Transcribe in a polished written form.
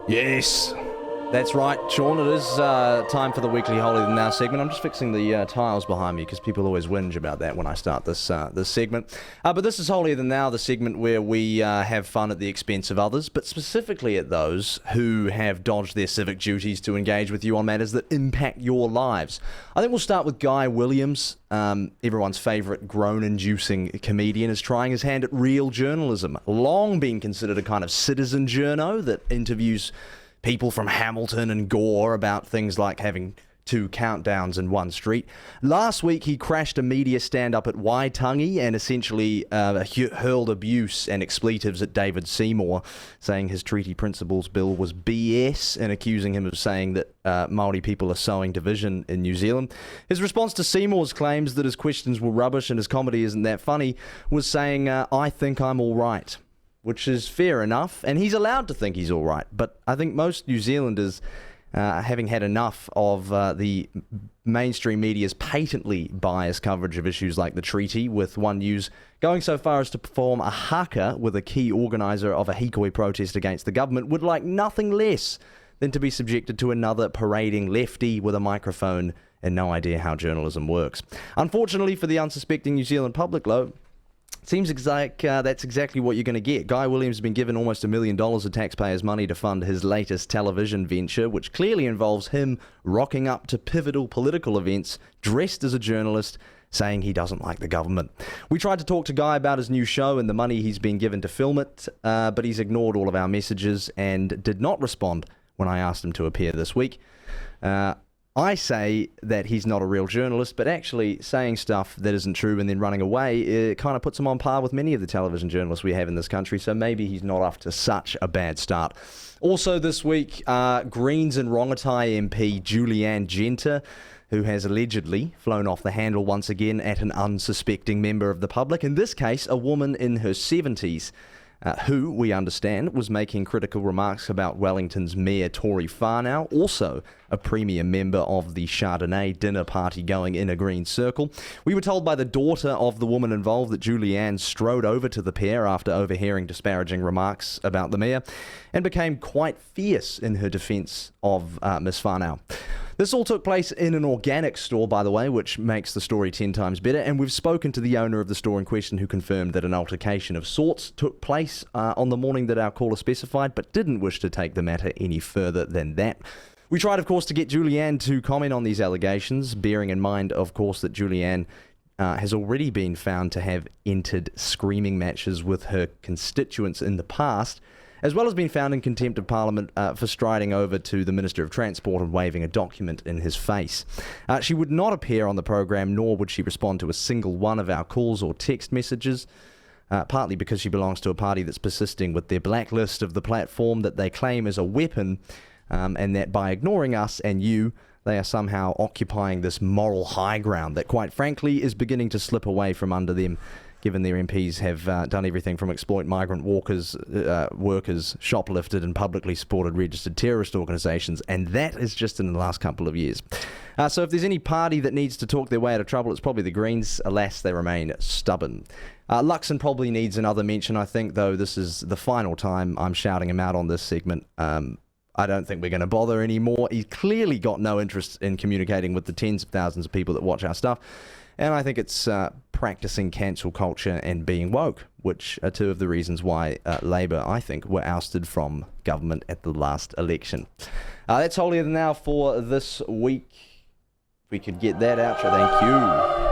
Yes, that's right, Sean. It is time for the weekly Holier Than Thou segment. I'm just fixing the tiles behind me because people always whinge about that when I start this segment. But this is Holier Than Thou, the segment where we have fun at the expense of others, but specifically at those who have dodged their civic duties to engage with you on matters that impact your lives. I think we'll start with Guy Williams. Everyone's favourite groan-inducing comedian is trying his hand at real journalism. Long been considered a kind of citizen journo that interviews people from Hamilton and Gore about things like having 2 countdowns in one street. Last week, he crashed a media stand-up at Waitangi and essentially hurled abuse and expletives at David Seymour, saying his treaty principles bill was BS and accusing him of saying that Māori people are sowing division in New Zealand. His response to Seymour's claims that his questions were rubbish and his comedy isn't that funny was saying, I think I'm all right. Which is fair enough, and he's allowed to think he's all right. But I think most New Zealanders, having had enough of the mainstream media's patently biased coverage of issues like the treaty, with One News going so far as to perform a haka with a key organiser of a hikoi protest against the government, would like nothing less than to be subjected to another parading lefty with a microphone and no idea how journalism works. Unfortunately for the unsuspecting New Zealand public, though, seems like that's exactly what you're going to get. Guy Williams has been given almost $1 million of taxpayers' money to fund his latest television venture, which clearly involves him rocking up to pivotal political events dressed as a journalist, saying he doesn't like the government. We tried to talk to Guy about his new show and the money he's been given to film it, but he's ignored all of our messages and did not respond when I asked him to appear this week. I say that he's not a real journalist, but actually saying stuff that isn't true and then running away, it kind of puts him on par with many of the television journalists we have in this country, so maybe he's not off to such a bad start. Also this week, Greens and Rongotai MP Julianne Genter, who has allegedly flown off the handle once again at an unsuspecting member of the public, in this case a woman in her 70s, who, we understand, was making critical remarks about Wellington's Mayor Tory Whanau, also a premier member of the Chardonnay dinner party going in a green circle. We were told by the daughter of the woman involved that Julianne strode over to the pair after overhearing disparaging remarks about the mayor and became quite fierce in her defence of Miss Whanau. This all took place in an organic store, by the way, which makes the story 10 times better, and we've spoken to the owner of the store in question, who confirmed that an altercation of sorts took place on the morning that our caller specified, but didn't wish to take the matter any further than that. We tried, of course, to get Julianne to comment on these allegations, bearing in mind, of course, that Julianne has already been found to have entered screaming matches with her constituents in the past, as well as being found in contempt of Parliament for striding over to the Minister of Transport and waving a document in his face. She would not appear on the programme, nor would she respond to a single one of our calls or text messages, partly because she belongs to a party that's persisting with their blacklist of the platform that they claim is a weapon, and that by ignoring us and you, they are somehow occupying this moral high ground that, quite frankly, is beginning to slip away from under them, given their MPs have done everything from exploit migrant workers, shoplifted and publicly supported registered terrorist organisations, and that is just in the last couple of years. So if there's any party that needs to talk their way out of trouble, it's probably the Greens. Alas, they remain stubborn. Luxon probably needs another mention, I think, though this is the final time I'm shouting him out on this segment. I don't think we're going to bother anymore. He's clearly got no interest in communicating with the tens of thousands of people that watch our stuff. And I think it's practicing cancel culture and being woke, which are 2 of the reasons why Labour, I think, were ousted from government at the last election. That's Holier Than Thou for this week. If we could get that outro, thank you.